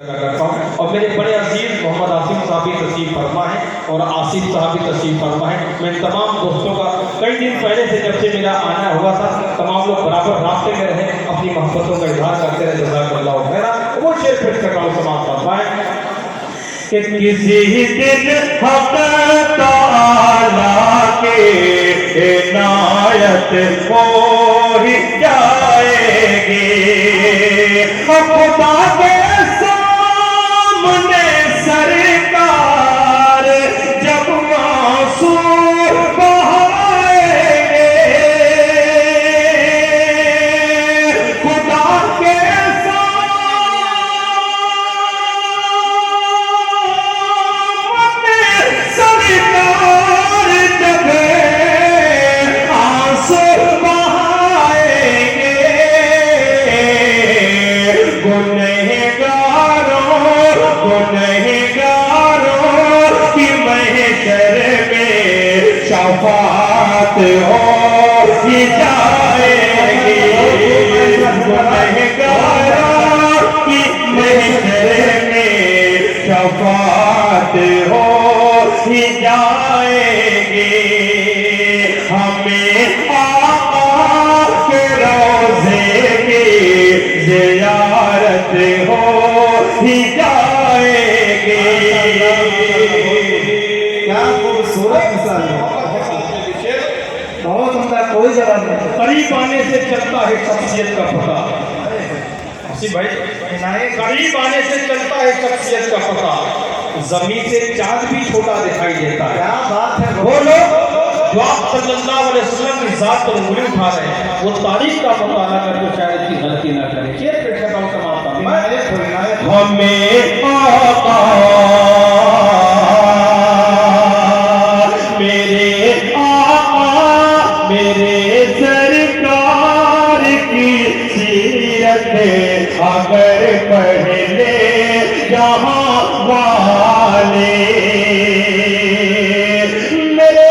और मेरे बड़े अजीज मोहम्मद आसिफ साहब भी तशरीफ फरमा है और आसिफ साहब भी तशरीफ फरमा है। मैं तमाम दोस्तों का कई दिन पहले से जब से मेरा आना हुआ था तमाम लोग बराबर रास्ते में रहे, अपनी मोहब्बतों का इजहार करते रहे। जज़ाकल्लाहु खैरा। वो शेर फिर कर रहा हूँ समाप्त फरमाएं कि किसी दिन हक तआला के इनायत हो ही जाएगी, खुदा के सामने सरकार जब आंसू बहाएंगे, खुदा के सामने सरकार जब आंसू बहाएंगे, गुनहगारों की महशर में शफाअत हो ही जाएगी, गुनहगारों की महशर में शफाअत हो ही जाएगी। हमें आका के रोज़े की ज़ियारत हो ही जाएगी। क्या खूबसूरत मिसाल है, बहुत उनका कोई जवाब नहीं। करीब आने से चलता है शख्सियत का पता। भाई करीब आने से चलता है शख्सियत का पता, जमीन से चांद भी छोटा दिखाई देता है। क्या बात है। वो लोग जो आप सल्लल्लाहु अलैहि वसल्लम की जात पर उंगली उठा रहे हैं वो तारीख का मुताला करके शायद की गलती ना करें। शेर पे शब्द समाप्त हमें आका मेरे आका मेरे सरकार की सीरत अगर पढ़ ले जहां वाले, मेरे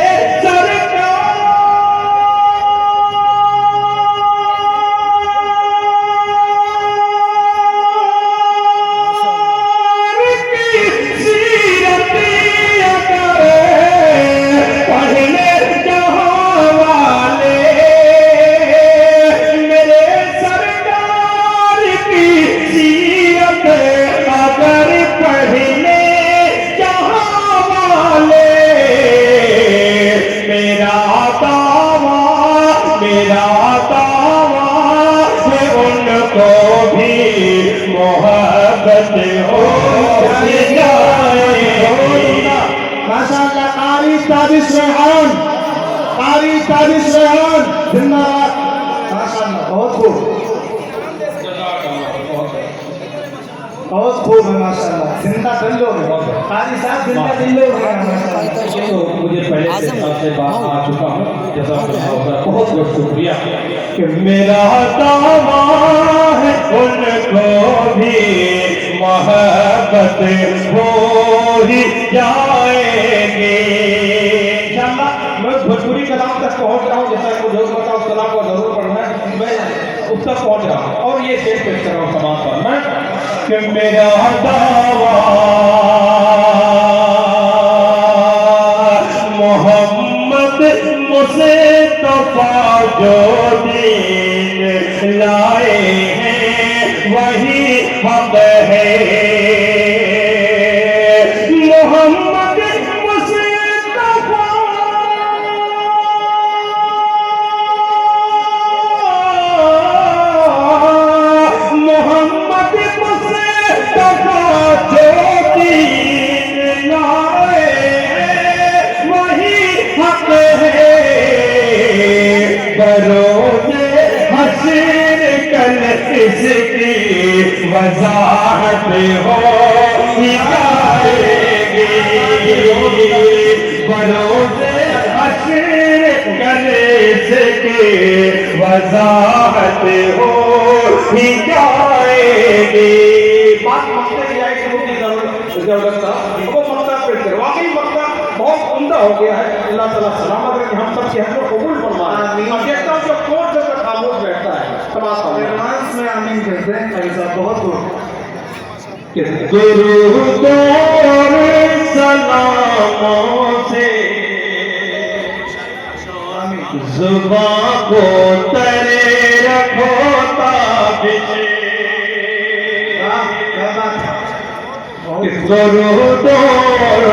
बहुत खूब है माशाल्लाह। जिंदा दिल लोग हैं कारी साहब, जिंदा दिल लोग हैं माशाल्लाह। तो मुझे पहले से आपसे बात आ चुका हूँ, जज़ाकल्लाहु खैर, बहुत बहुत शुक्रिया कि मेरा दावा है उनको भी मोहब्बत हो ही जाएगी। इंशाअल्लाह मैं भोजपुरी कलाम तक पहुँच रहा हूँ, जैसा को जो पता उस कलाम को जरूर पढ़ना है, मैं उस तक पहुँच रहा हूँ। और ये शेर पेश कर रहा हूँ समाज पर मैं कि मेरा दावा मोहम्मद मुस्तफा जो दीन लाए हैं वही हक है। मोहम्मद मुस्तफा मोहम्मद मुस्तफा जो दीन लाए वही हक है। बरोज़े हश्र कल इसकी वज़ाहत हो ही जाएगी, बरोज़े हश्र कल इसकी वज़ाहत हो ही जाएगी। बात मकसद की आएगी वो की जरूरत था, वो मकसद पे थे। वाकई मकसद बहुत उम्दा हो गया है। अल्लाह ताला सलामत रखे, हम सब के हक को कबूल फरमाए। मैं देखता हूँ जो कोर्ट जो खामोश बैठता है, तमाम एडवांस में आमीन कहते हैं भाई साहब, बहुत बहुत कि दुरूद और सलामों से जुबां को तरे रखो ताबिश कि दुरूद और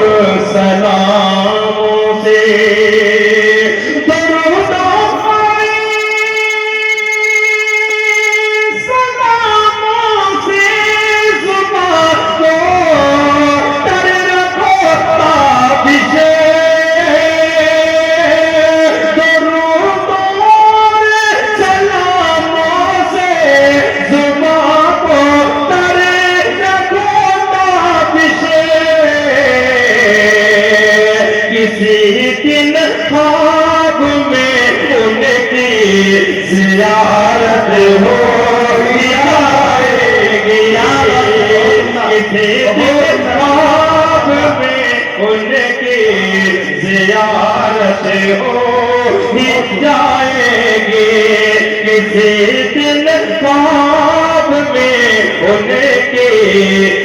सलामों से दुरूद और सलामों से जुबां को तरे रखो ताबिश दुरूद और सलामों से जुबां को तरे रखो ताबिश किसी दिन ख्वाब में उनकी ज़ियारत हो जाएगी किसी दिन ख्वाब में उनकी ज़ियारत हो ही जाएगी किसी दिन ख्वाब में उनकी